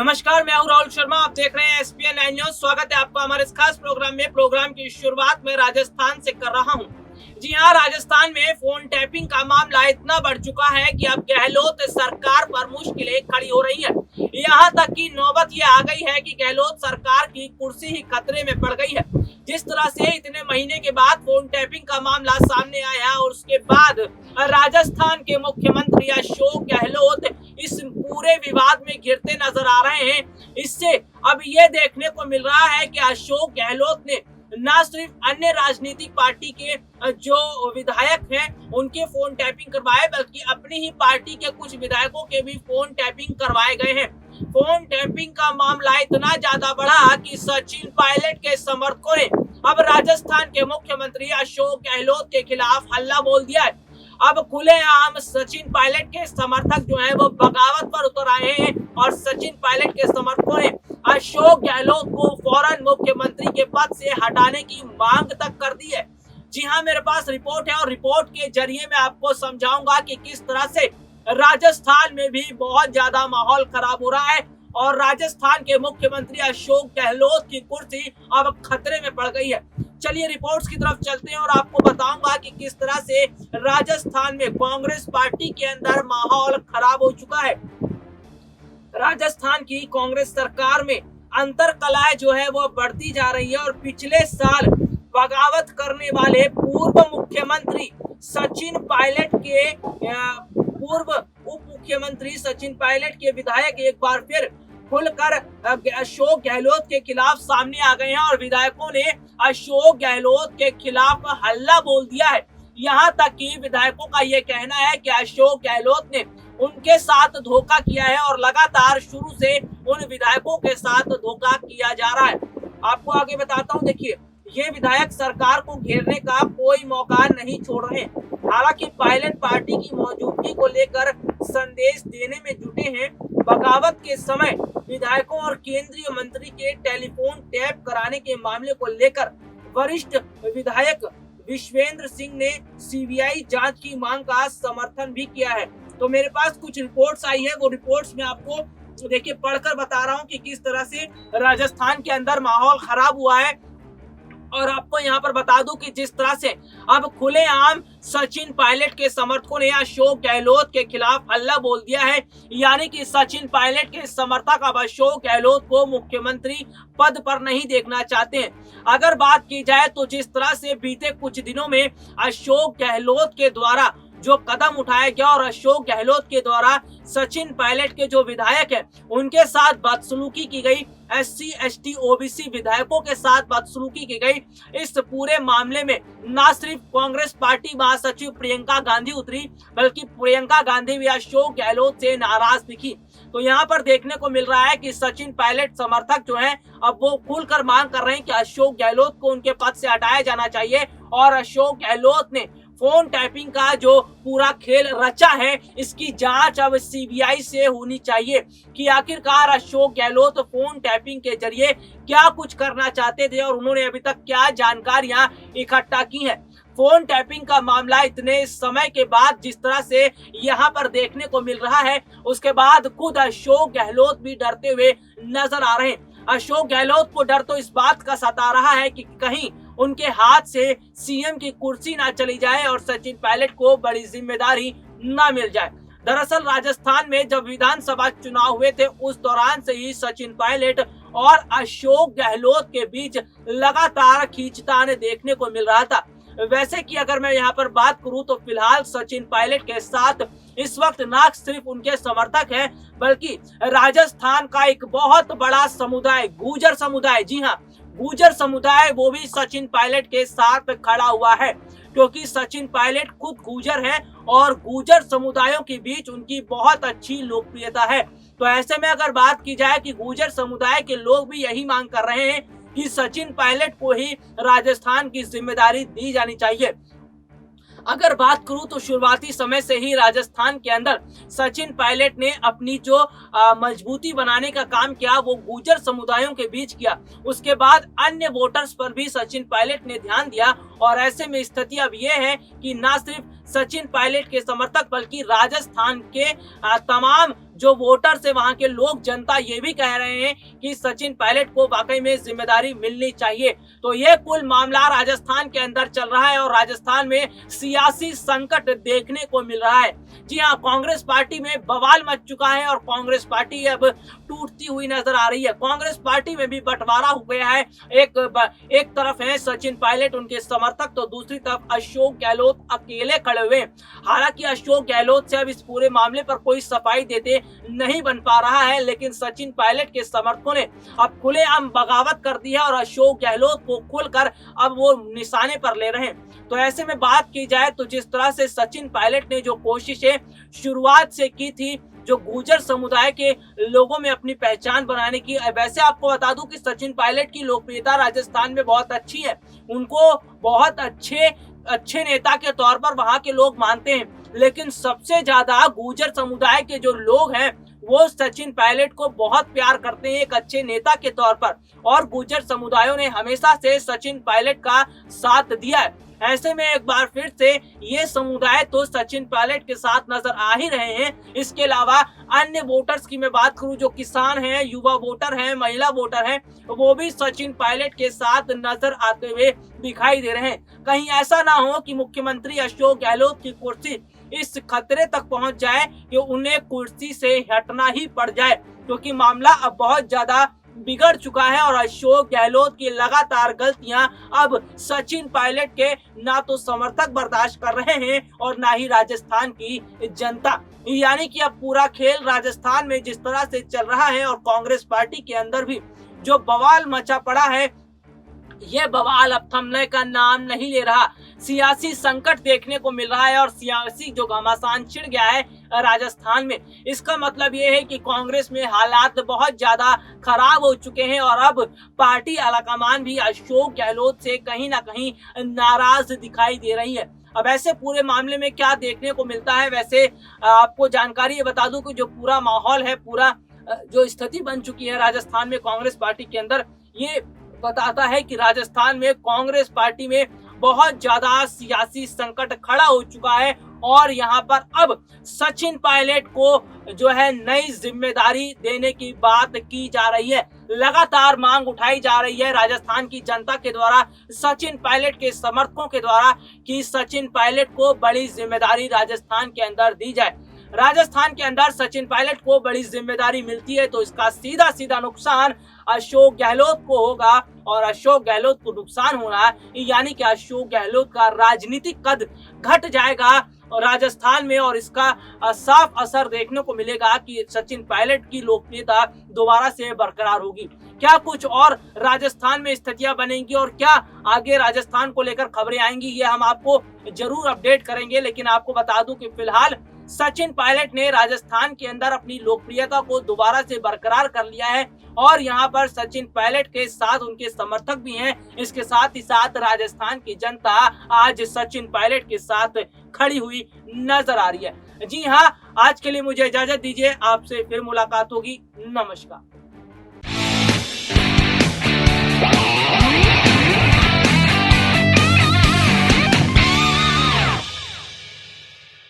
नमस्कार, मैं हूं राहुल शर्मा। आप देख रहे हैं एसपीएन 9 न्यूज। स्वागत है आपका हमारे इस खास प्रोग्राम में। प्रोग्राम की शुरुआत में राजस्थान से कर रहा हूं। जी हां, राजस्थान में फोन टैपिंग का मामला इतना बढ़ चुका है कि अब गहलोत सरकार पर मुश्किलें खड़ी हो रही है। यहां तक कि नौबत ये आ गई है कि गहलोत सरकार की कुर्सी ही खतरे में पड़ गई है। जिस तरह से इतने महीने के बाद फोन टैपिंग का मामला सामने आया और उसके बाद राजस्थान के मुख्यमंत्री अशोक गहलोत इस पूरे विवाद में घिरते नजर आ रहे हैं। इससे अब ये देखने को मिल रहा है कि अशोक गहलोत ने न सिर्फ अन्य राजनीतिक पार्टी के जो विधायक हैं उनके फोन टैपिंग करवाए, बल्कि अपनी ही पार्टी के कुछ विधायकों के भी फोन टैपिंग करवाए गए हैं। फोन टैपिंग का मामला इतना ज्यादा बढ़ा कि सचिन पायलट के समर्थकों ने अब राजस्थान के मुख्यमंत्री अशोक गहलोत के खिलाफ हल्ला बोल दिया है। अब खुलेआम सचिन पायलट के समर्थक जो है वो बगावत पर उतर आए हैं और सचिन पायलट के समर्थकों ने अशोक गहलोत को फौरन मुख्यमंत्री के पद से हटाने की मांग तक कर दी है। जी हां, मेरे पास रिपोर्ट है और रिपोर्ट के जरिए मैं आपको समझाऊंगा कि किस तरह से राजस्थान में भी बहुत ज्यादा माहौल खराब हो रहा है और राजस्थान के मुख्यमंत्री अशोक गहलोत की कुर्सी अब खतरे में पड़ गई है। चलिए रिपोर्ट्स की तरफ चलते हैं और आपको बताऊंगा कि किस तरह से राजस्थान में कांग्रेस पार्टी के अंदर माहौल खराब हो चुका है। राजस्थान की कांग्रेस सरकार में अंतर कलह जो है वो बढ़ती जा रही है और पिछले साल बगावत करने वाले पूर्व मुख्यमंत्री सचिन पायलट के पूर्व उप मुख्यमंत्री सचिन पायलट के विधायक एक बार फिर खुलकर अशोक गहलोत के खिलाफ सामने आ गए हैं और विधायकों ने अशोक गहलोत के खिलाफ हल्ला बोल दिया है। यहाँ तक कि विधायकों का ये कहना है कि अशोक गहलोत ने उनके साथ धोखा किया है और लगातार शुरू से उन विधायकों के साथ धोखा किया जा रहा है। आपको आगे बताता हूँ, देखिए ये विधायक सरकार को घेरने का कोई मौका नहीं छोड़ रहे हैं। हालांकि पायलट पार्टी की मौजूदगी को लेकर संदेश देने में जुटे हैं। बगावत के समय विधायकों और केंद्रीय मंत्री के टेलीफोन टैप कराने के मामले को लेकर वरिष्ठ विधायक विश्वेंद्र सिंह ने सीबीआई जांच की मांग का समर्थन भी किया है। तो मेरे पास कुछ रिपोर्ट्स आई है, वो रिपोर्ट्स में आपको देखिए पढ़कर बता रहा हूँ कि किस तरह से राजस्थान के अंदर माहौल खराब हुआ है। और आपको यहाँ पर बता दूं कि जिस तरह से अब खुलेआम सचिन पायलट के समर्थकों ने अशोक गहलोत के खिलाफ हल्ला बोल दिया है, यानी कि सचिन पायलट के समर्थक अब अशोक गहलोत को मुख्यमंत्री पद पर नहीं देखना चाहते हैं। अगर बात की जाए तो जिस तरह से बीते कुछ दिनों में अशोक गहलोत के द्वारा जो कदम उठाया गया और अशोक गहलोत के द्वारा सचिन पायलट के जो विधायक हैं उनके साथ बदसलूकी की गई, SC ST OBC विधायकों के साथ बदसलूकी की गई, इस पूरे मामले में न सिर्फ कांग्रेस पार्टी महासचिव प्रियंका गांधी उतरी, बल्कि प्रियंका गांधी भी अशोक गहलोत से नाराज दिखी। तो यहाँ पर देखने को मिल रहा है कि सचिन पायलट समर्थक जो हैं अब वो खुलकर मांग कर रहे हैं कि अशोक गहलोत को उनके पद से हटाया जाना चाहिए और अशोक गहलोत ने फोन टैपिंग का जो पूरा खेल रचा है इसकी जांच अब सीबीआई से होनी चाहिए कि आखिरकार अशोक गहलोत फोन टैपिंग के जरिए क्या कुछ करना चाहते थे और उन्होंने अभी तक क्या जानकारियां इकट्ठा की हैं। फोन टैपिंग का मामला इतने समय के बाद जिस तरह से यहाँ पर देखने को मिल रहा है, उसके बाद खुद अशोक गहलोत भी डरते हुए नजर आ रहे हैं। अशोक गहलोत को डर तो इस बात का सता रहा है कि कहीं उनके हाथ से सीएम की कुर्सी ना चली जाए और सचिन पायलट को बड़ी जिम्मेदारी ना मिल जाए। दरअसल राजस्थान में जब विधानसभा चुनाव हुए थे उस दौरान से ही सचिन पायलट और अशोक गहलोत के बीच लगातार खींचतान देखने को मिल रहा था। वैसे कि अगर मैं यहाँ पर बात करूं तो फिलहाल सचिन पायलट के साथ इस वक्त ना सिर्फ उनके समर्थक हैं बल्कि राजस्थान का एक बहुत बड़ा समुदाय, गुर्जर समुदाय, जी हाँ गुर्जर समुदाय, वो भी सचिन पायलट के साथ खड़ा हुआ है क्योंकि सचिन पायलट खुद गुर्जर है और गुर्जर समुदायों के बीच उनकी बहुत अच्छी लोकप्रियता है। तो ऐसे में अगर बात की जाए कि गुर्जर समुदाय के लोग भी यही मांग कर रहे हैं कि सचिन पायलट को ही राजस्थान की जिम्मेदारी दी जानी चाहिए। अगर बात करूं तो शुरुआती समय से ही राजस्थान के अंदर सचिन पायलट ने अपनी जो मजबूती बनाने का काम किया वो गुर्जर समुदायों के बीच किया। उसके बाद अन्य वोटर्स पर भी सचिन पायलट ने ध्यान दिया और ऐसे में स्थिति अब ये है कि न सिर्फ सचिन पायलट के समर्थक बल्कि राजस्थान के तमाम जो वोटर्स है, वहां के लोग, जनता ये भी कह रहे हैं कि सचिन पायलट को वाकई में जिम्मेदारी मिलनी चाहिए। तो ये कुल मामला राजस्थान के अंदर चल रहा है और राजस्थान में सियासी संकट देखने को मिल रहा है। जी हाँ, कांग्रेस पार्टी में बवाल मच चुका है और कांग्रेस पार्टी अब टूटती हुई नजर आ रही है। कांग्रेस पार्टी में भी बंटवारा हो गया है। एक तरफ है सचिन पायलट, उनके समर्थक, तो दूसरी तरफ अशोक गहलोत अकेले खड़े हुए। हालांकि अशोक गहलोत से अब इस पूरे मामले पर कोई सफाई देते नहीं बन पा रहा है, लेकिन सचिन पायलट के समर्थकों ने अब खुलेआम बगावत कर दी है और अशोक गहलोत को खुलकर अब वो निशाने पर ले रहे हैं। तो ऐसे में बात की जाए तो जिस तरह से सचिन पायलट ने जो कोशिशें शुरुआत से की थी, जो गुर्जर समुदाय के लोगों में अपनी पहचान बनाने की, वैसे आपको बता दूं कि सचिन पायलट की लोकप्रियता राजस्थान में बहुत अच्छी है। उनको बहुत अच्छे नेता के तौर पर वहां के लोग मानते हैं, लेकिन सबसे ज्यादा गुर्जर समुदाय के जो लोग हैं वो सचिन पायलट को बहुत प्यार करते हैं एक अच्छे नेता के तौर पर, और गुर्जर समुदायों ने हमेशा से सचिन पायलट का साथ दिया है। ऐसे में एक बार फिर से ये समुदाय तो सचिन पायलट के साथ नजर आ ही रहे हैं। इसके अलावा अन्य वोटर्स की मैं बात करूं, जो किसान हैं, युवा वोटर हैं, महिला वोटर हैं, वो भी सचिन पायलट के साथ नजर आते हुए दिखाई दे रहे हैं। कहीं ऐसा ना हो कि मुख्यमंत्री अशोक गहलोत की कुर्सी इस खतरे तक पहुंच जाए कि उन्हें कुर्सी से हटना ही पड़ जाए, क्योंकि मामला अब बहुत ज्यादा बिगड़ चुका है और अशोक गहलोत की लगातार गलतियां अब सचिन पायलट के ना तो समर्थक बर्दाश्त कर रहे हैं और ना ही राजस्थान की जनता। यानी कि अब पूरा खेल राजस्थान में जिस तरह से चल रहा है और कांग्रेस पार्टी के अंदर भी जो बवाल मचा पड़ा है, ये बवाल अब थमने का नाम नहीं ले रहा। सियासी संकट देखने को मिल रहा है और सियासी जो घमासान छिड़ गया है राजस्थान में। इसका मतलब ये है कि कांग्रेस में हालात बहुत ज्यादा खराब हो चुके हैं और अब पार्टी आलाकमान भी अशोक गहलोत से कहीं ना कहीं नाराज दिखाई दे रही है। अब ऐसे पूरे मामले में क्या देखने को मिलता है, वैसे आपको जानकारी ये बता दूं कि जो पूरा माहौल है, पूरा जो स्थिति बन चुकी है राजस्थान में कांग्रेस पार्टी के अंदर, ये बताता है कि राजस्थान में कांग्रेस पार्टी में बहुत ज्यादा सियासी संकट खड़ा हो चुका है और यहाँ पर अब सचिन पायलट को जो है नई जिम्मेदारी देने की बात की जा रही है। लगातार मांग उठाई जा रही है राजस्थान की जनता के द्वारा, सचिन पायलट के समर्थकों के द्वारा, कि सचिन पायलट को बड़ी जिम्मेदारी राजस्थान के अंदर दी जाए। राजस्थान के अंदर सचिन पायलट को बड़ी जिम्मेदारी मिलती है तो इसका सीधा सीधा नुकसान अशोक गहलोत को होगा और अशोक गहलोत को नुकसान होना है, यानी कि अशोक गहलोत का राजनीतिक कद घट जाएगा और राजस्थान में, और इसका साफ असर देखने को मिलेगा कि सचिन पायलट की लोकप्रियता दोबारा से बरकरार होगी। क्या कुछ और राजस्थान में स्थितियां बनेंगी और क्या आगे राजस्थान को लेकर खबरें आएंगी, ये हम आपको जरूर अपडेट करेंगे। लेकिन आपको बता दूं कि फिलहाल सचिन पायलट ने राजस्थान के अंदर अपनी लोकप्रियता को दोबारा से बरकरार कर लिया है और यहाँ पर सचिन पायलट के साथ उनके समर्थक भी हैं। इसके साथ ही साथ राजस्थान की जनता आज सचिन पायलट के साथ खड़ी हुई नजर आ रही है। जी हाँ, आज के लिए मुझे इजाजत दीजिए, आपसे फिर मुलाकात होगी। नमस्कार।